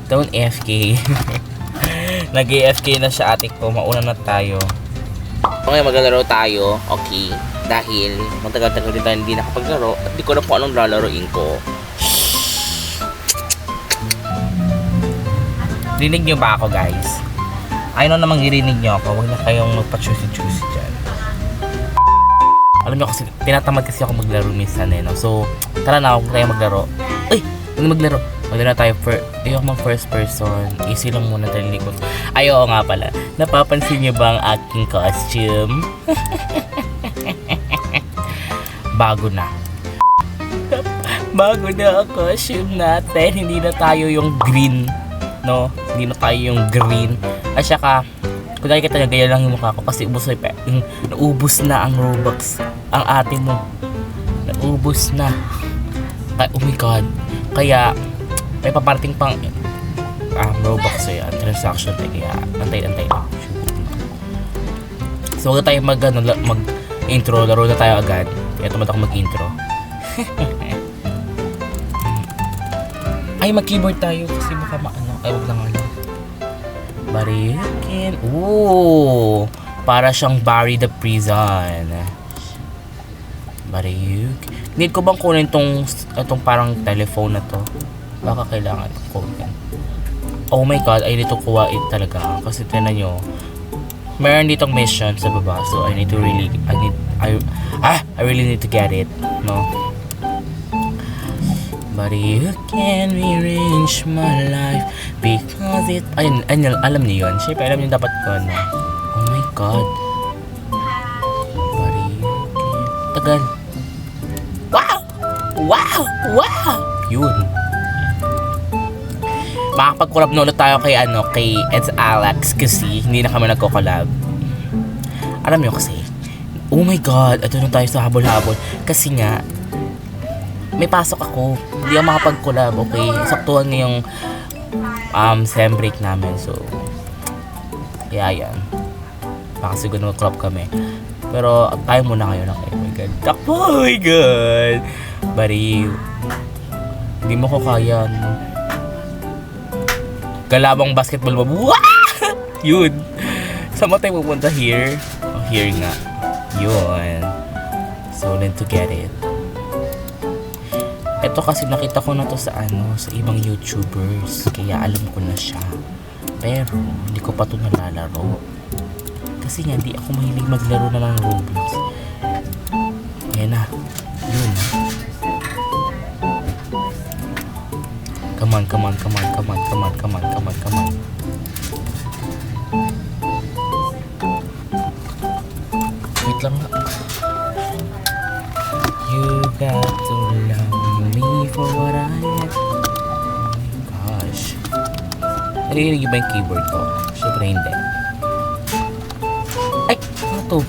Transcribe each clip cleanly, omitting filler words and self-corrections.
Don't AFK. Nag-AFK na siya ate ko. Mauna na tayo. Okay, maglalaro tayo. Okay. Dahil matagal-tagal din tayo hindi nakapaglaro at di ko na po anong lalaroin ko. Rinig nyo ba ako, guys? Ayaw na namang irinig nyo ako. Huwag na kayong magpa-choosy-choosy dyan. Alam nyo kasi, tinatamad kasi ako maglaro minsan eh, no? So, tara na, huwag tayo maglaro. Ay! Huwag maglaro. Maglaro na tayo ayoko mang first person. Easy lang muna tayo likod. Ayoko nga pala. Napapansin nyo ba ang aking costume? Bago na. Bago na ang costume natin. Hindi na tayo yung green. No? Hindi na tayo yung green. At saka, kung nakikita nyo, ganyan lang yung mukha ko. Kasi naubos na ang Robux. Ang ate mo. Naubos na. Oh my God. Kaya, may paparating pang Robux eh. Transaction eh. Kaya, antay-antay lang. So, huwag na tayo mag-intro. Laro na tayo agad. Kaya tamad ako mag-intro. Ay, mag-keyboard tayo. Kasi baka ay, huwag lang ano. Barikin. Ooh! Para siyang Barry the Prison. Bariyuk. Need ko bang kunin itong parang telephone na to? Baka kailangan ko kunin. Oh my God, I need to kuha it talaga. Kasi tinan nyo, meron ditong mission sa baba. So I really need to get it. No? But you can rearrange my life because it... alam niyo yun. Siyempre, alam niyo dapat ko, no? Oh my God. But you can... Tagal. Wow! Wow! Wow! Yun. Makapag-collab na ulit tayo kay It's Alex kasi hindi na kami nagko-collab. Alam niyo kasi, oh my God, ito na tayo sa habol-habol. Kasi nga, may pasok ako. Hindi ako makapag-collab, okay? Saktuhan ngayong sem break namin. So, kaya yan. Baka siguro mag-collab kami. Pero, tayo muna ngayon. Okay, oh my God. Oh my God! Bariw. Hindi mo ko kaya. Galabang basketball mo. Yun. Saan mo tayo pupunta? Here? Oh, here nga. Yun. So, need to get it. Ito kasi nakita ko na to sa sa ibang YouTubers. Kaya alam ko na siya. Pero, hindi ko pa to nalalaro. Kasi nga, hindi ako mahilig maglaro na ng Roblox. Ayan na. Yun. Come on, come on, come on, come on, come on, come on, come on, come on. Wait lang na. You got to love me for what I am. Oh my gosh. Narinig ba yung keyboard ko? Siyempre hindi. Ay! Ano to?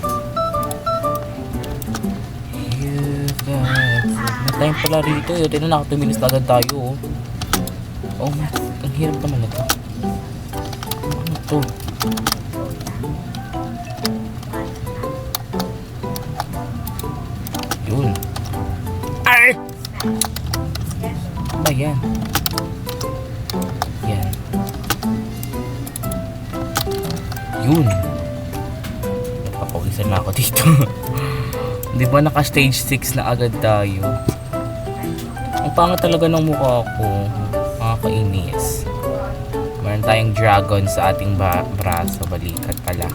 You got to... May time pala rito. Tinan na, 2 minutes na agad tayo. Oh my, ang hirap naman ito. Ano to? Yun. Ay! Ano ba yan? Yan. Yun. Napapawisan na ako dito. Di ba naka stage 6 na agad tayo? Ang pangit talaga ng mukha ko. Kainis. Meron tayong dragon sa ating braso, balikat pala.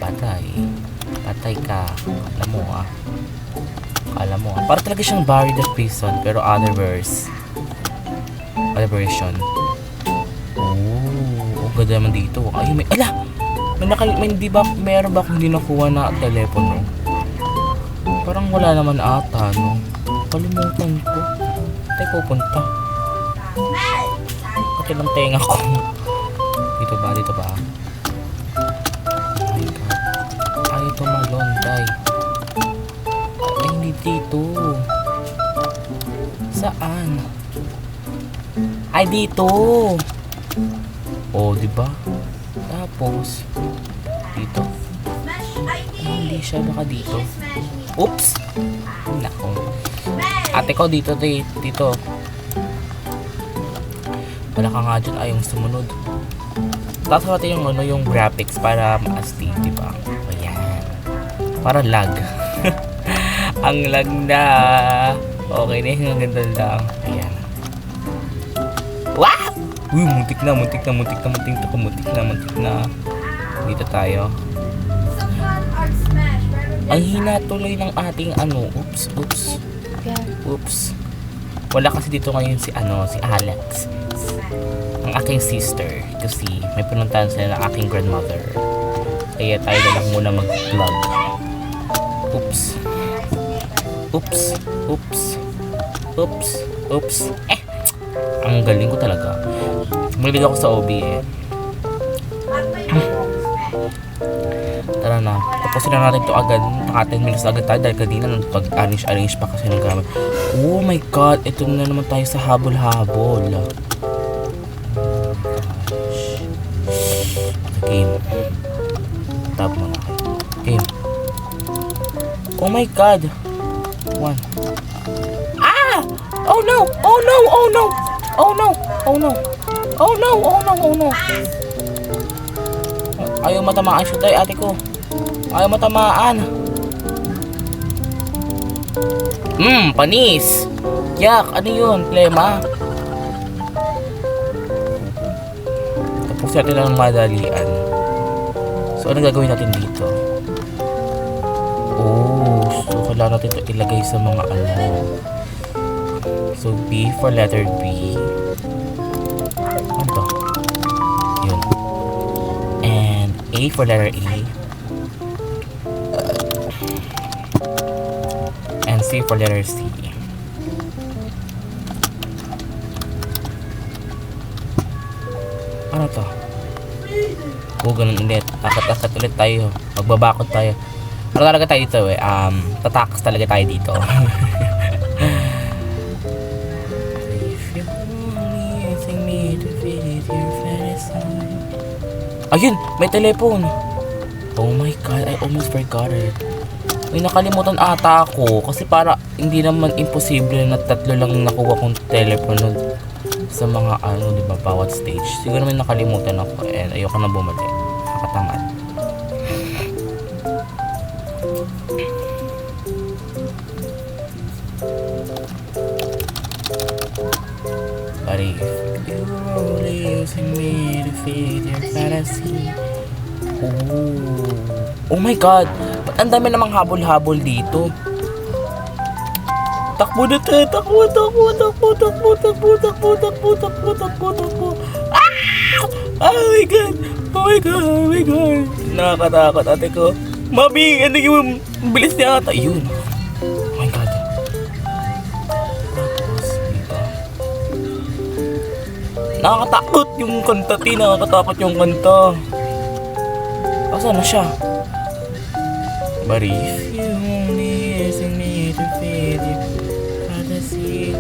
Patay. Patay ka. Kala mo ah. Para talaga siyang Barry the Prison pero other version. Oh, ganda naman dito. Ay, may hindi ba meron ba akong hindi nakuha na telepono? Parang wala naman ata, no? Kalimutan ko. Tayo pupunta. Pati lang tenga ko. Dito ba? Dito ba? Oh my God. Ay, ito malonday. Ay, hindi dito. Saan? Ay, dito. Oh, diba? Tapos, dito. Ay, hindi siya. Baka dito. Oops! Nako. Ate ko dito. Wala ka nga dyan, ayaw sumunod. Tapos natin yung, yung graphics para ma-astig, diba? Ayan. Para lag. Ang lag na. Okay na yung ganda lang. Ayan. Wow! Uy, muntik na. Dito tayo. Ang hina tuloy ng ating Oops. Wala kasi dito ngayon si Alex. Ang aking sister. Kasi may pinuntahan sila ng aking grandmother. Kaya tayo na lang muna mag-vlog. Oops. Ang galing ko talaga. Mahilig ako sa OB eh. Tara na. Tapusin na natin ito agad. Naka 10 minutes agad tayo dahil kanina pag-arrange pa kasi ng gamit. Oh my god, ito na naman tayo sa habol-habol. Game. Tap mo na. Game. Oh my god. 1. Ah! Oh no! Ayaw matamaan siya tayo, ate ko. Ayaw matamaan. Panis. Yak, ano yun? Plema. Tapos natin lang madalian. So, anong gagawin natin dito? So, kailangan natin ito ilagay sa mga So, B for letter B. Ano to? Yun. And A for letter A. And C for letter C. Ano to? Ganun ulit. Akat-akat ulit tayo. Magbabakod tayo. Ano talaga tayo dito eh? Tatakas talaga tayo dito. Ayun! May telepon! Oh my god, I almost forgot it. May nakalimutan ata ako kasi para hindi naman imposible na 3 lang nakuha kong telepono sa mga diba, bawat stage. Siguro may nakalimutan ako and ayoko na bumalik. Nakatamad. But if you're only using me to feed your fantasy. Oh my god! Ba't ang dami namang habol-habol dito? Takbo na tayo! Takbo! Ah! Oh my god! Nakakatakot, ate ko. Mami! Ano yung bilis niya ata? Yun. Oh my god. Tapos, dito. Nakakatakot yung kanta, nakakatakot yung kanta. Asan na siya? But if you only using me to feed you fantasy.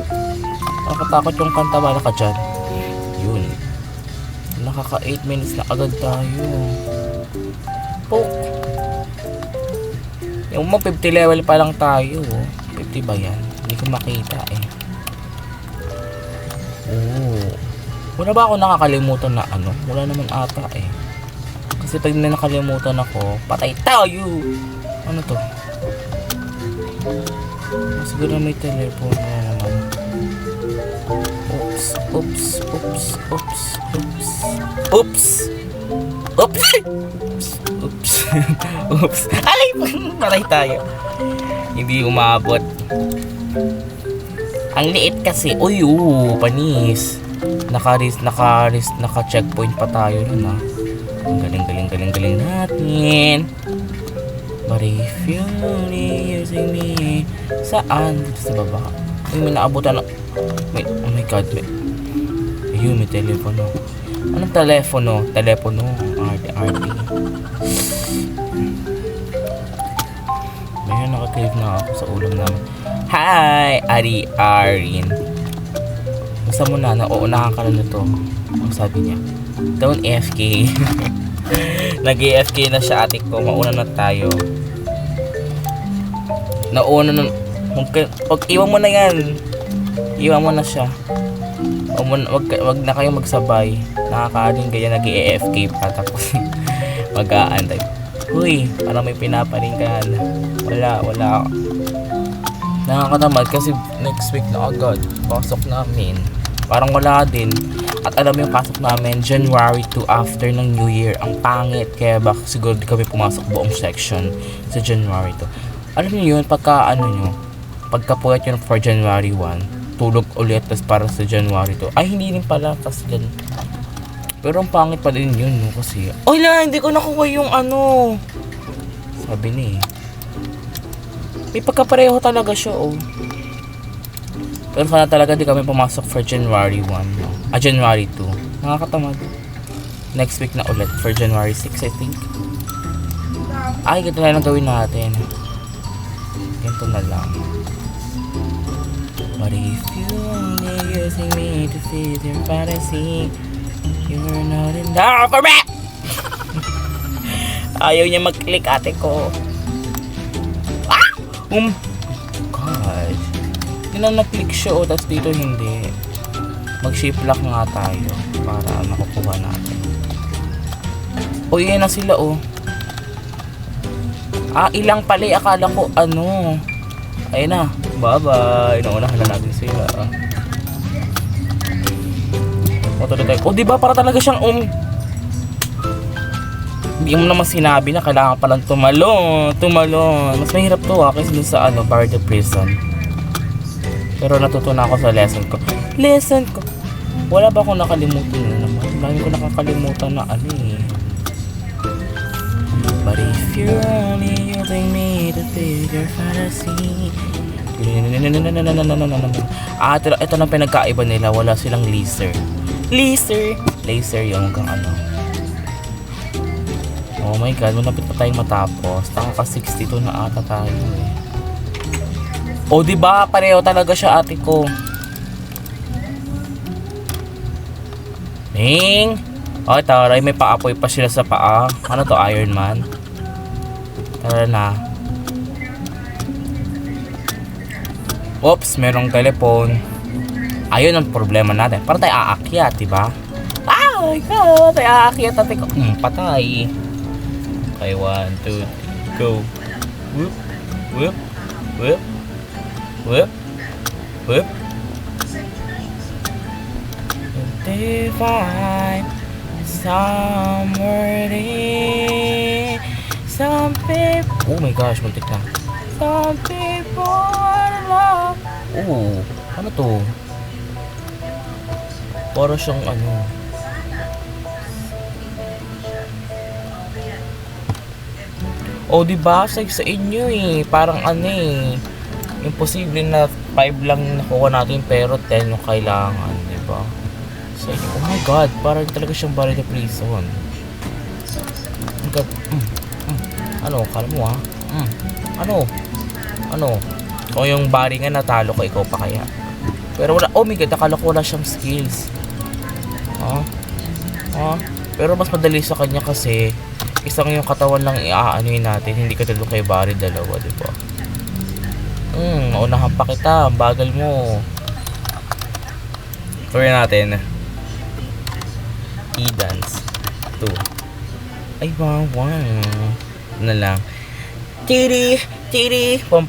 Nakakatakot yung kanta, wala ka dyan. Yun. Nakaka 8 minutes na agad tayo. Poke. Yung mga 50 level pa lang tayo. 50 ba yan? Hindi ko makita eh. Wala ba ako nakakalimutan na Wala naman ata eh. Kasi pag nakalimutan ako, patay tayo! Ano to? Siguro may telepono na naman. Oops! Ay! Patay tayo. Hindi umabot. Ang liit kasi. Uy, panis. Naka-checkpoint pa tayo nun ah. Ang galing natin. But if you're only using me. Saan? Dito sa baba. May naabutan na. Oh my god. Ayun, may telepono. Anong telepono? RT. Ngayon naka-crave na ako sa ulam namin. Hi! Arin. Basta mo na, nauunahan ka na to. Ang sabi niya, don't AFK. Nag-AFK na siya, ate ko. Mauna na tayo. Nauna na. Pag iwan mo na yan. Iwan mo na siya. Wag na kayo magsabay. Nakakaaling ganyan, nag-AFK pa. Tapos, mag-aantay. Uy, parang may pinaparinggan. Wala. Nakakatamad kasi next week na agad. Pasok namin. Parang wala din. At alam mo yung pasok namin, January 2 after ng New Year. Ang pangit. Kaya baka siguro di kami pumasok buong section sa January 2. Alam niyo yun, pagka puwet yun for January 1, tulog ulit tas para sa January 2. Ay, hindi rin pala kasi yan. Pero ang pangit pa din yun, no? Kasi, hindi ko nakuha yung ano. Sabi ni may pagkapareho talaga siya, oh. Pero sana talaga di kami pumasok for January 1, no? January 2. Nakakatamad. Next week na ulit for January 6, I think. Ay, ganito na lang gawin natin. Ganito na lang. But if you only using me to feed your fantasy, you're not enough for me! Ayaw niya mag-click, ate ko. God. Hindi na na-click siya, oh. Tapos dito hindi. Mag-shift lock nga tayo para makukuha natin. Yan na sila, oh. Ilang pala. Akala ko, ayun na. Bye-bye. Naunahan na natin sila. Tuloy tayo. Diba? Para talaga siyang, hindi mo naman sinabi na kailangan palang tumalon. Mas mahirap to, kasi dun sa, Bar the Prison. Pero natutunan ako sa lesson ko. Wala ba akong nakalimutan na naman? Dami ko nakakalimutan na But if you're only using me to feed your fantasy. Ito lang pinagkaiba nila. Wala silang laser yung hanggang oh my god, malapit pa tayong matapos. Taka 62 na ata tayo diba? Pareho talaga siya, ate ko. Taray, may paapoy pa sila sa paa. Ano to, Iron Man? Tara na. Oops, merong telepon. Ayun ang problema natin. Para tayo aakyat, diba? Oh my god, tayo aakyat, ate ko. Patay. Okay, 1, 2, 3, go. Whoop, whoop, whoop, whoop, whoop. Divine, somewhere in, some people. Oh my gosh, muntik na. Some people love. Ano to? Para siyang diba? Sa inyo parang imposible na 5 lang nakuha natin pero 10 yung kailangan, diba? Sa inyo, oh my god, parang talaga siyang Bar the Prison. Oh my god. Kala mo Kung yung bari nga natalo ko, ikaw pa kaya? Pero wala, oh my god, akala ko wala siyang skills. Pero mas madali sa kanya kasi isang yung katawan lang iaanoin natin, hindi ka tulad kay Barry, dalawa, diba? Maunahan pa kita, ang bagal mo. Tuloy natin. E-dance 2. Ay, wow. Na lang. Tiri, pam.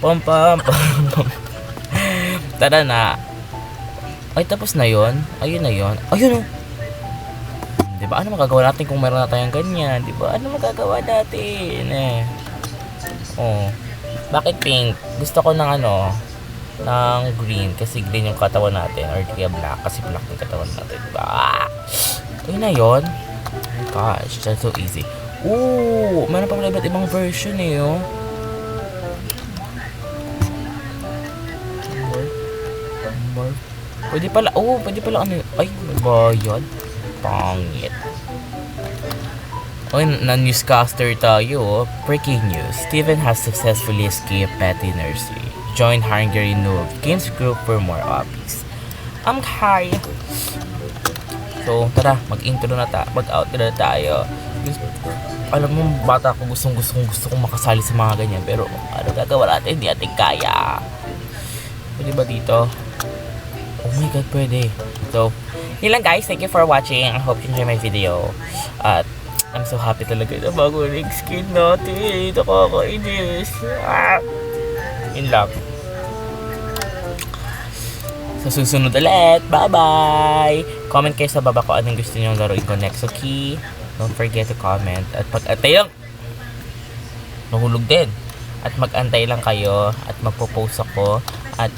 Tara na. Ay, tapos na yon. Ayun na yon. Ayun. Diba? Ano magagawa natin kung meron na tayong ganyan? Diba? Ano magagawa natin? Bakit pink? Gusto ko ng ng green. Kasi green yung katawan natin. Or kaya black. Kasi black yung katawan natin. Diba? Ayun na yun. Oh my gosh. That's so easy. Meron pa pala iba't ibang version Pwede pala ay, bayad. Pangit. Na-newscaster tayo. Breaking news. Steven has successfully escaped petty nursery. Join Hungary Noob Games Group for more updates. Hi. So, tara, mag-intro na mag-outro na tayo. Alam mo, bata ko, gusto kong makasali sa mga ganyan. Pero, ano gagawa natin? Hindi natin kaya. Pwede ba dito? Oh my god, pwede. So, Yun lang guys, thank you for watching. I hope you enjoy my video. At I'm so happy talaga na bago ring skin natin. Nakakainis. Yun lang. Sa susunod ulit. Bye-bye! Comment kayo sa baba ko anong gusto nyo laruin ko next. Okay? Don't forget to comment. At pag-antay lang. Nahulog din. At mag-antay lang kayo. At magpo-post ako. At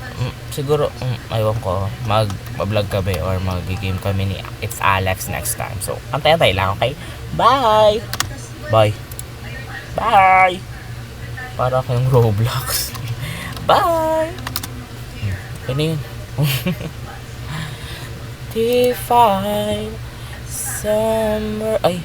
siguro, ayaw ko, mag-vlog kami or mag-game kami ni It's Alex next time. So, antay-antay lang, okay? Bye! Bye! Bye! Para kayong Roblox. Bye! Ano yun? Define summer. Ay!